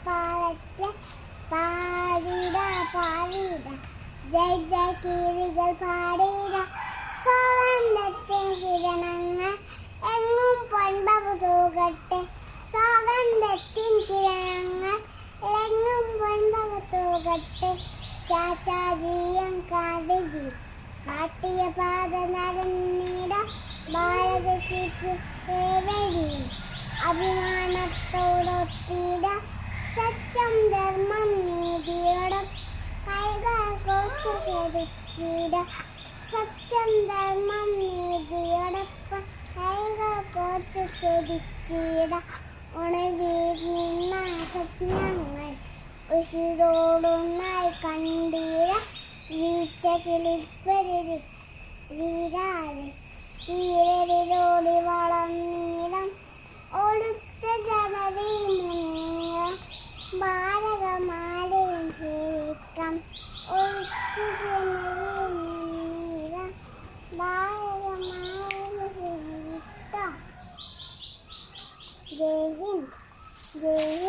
പാടത്തെ പാടിട പാടിട ജയ് ജയ് കീരികൾ പാടിട സ്വാതന്ത്ര്യത്തിൻ കിരണങ്ങൾ എങ്ങും പൊൻപവ തൂകട്ടെ സ്വാതന്ത്ര്യത്തിൻ കിരണങ്ങൾ എങ്ങും പൊൻപവ തൂകട്ടെ ചാച്ചാജിയും കാന്തിജി കാട്ടിയ പാത നടന്നിട ഭാരത ശില്പി ഏവരെയും അഭിമാനത്തോടൊത്തിട സത്യം ധർമ്മം നീതിയോടെ കൈകൾ കോർത്തു ചതിച്ചിട സത്യം ധർമ്മം നീതിയോടൊപ്പം കൈകൾ കോർത്തു ചതിച്ചിട ഉണർവിൽ നിന്ന സ്വപ്നങ്ങൾ ഉഷിരോടുന്നായി കണ്ടിട വീഴ്ച കിളിപ്പരി വീരാതെ തീരവിലോടി വളർന്നിടം ഒടുത്ത ജനതീ മുന്നേറം ഭാരതമാലയും ശേഖം ഒടുത്ത ജനതീ മുന്നേറം ഭാരതമാലയും ശേഖം ജയ് ഹിന്ദ് ജയ് ഹിന്ദ്.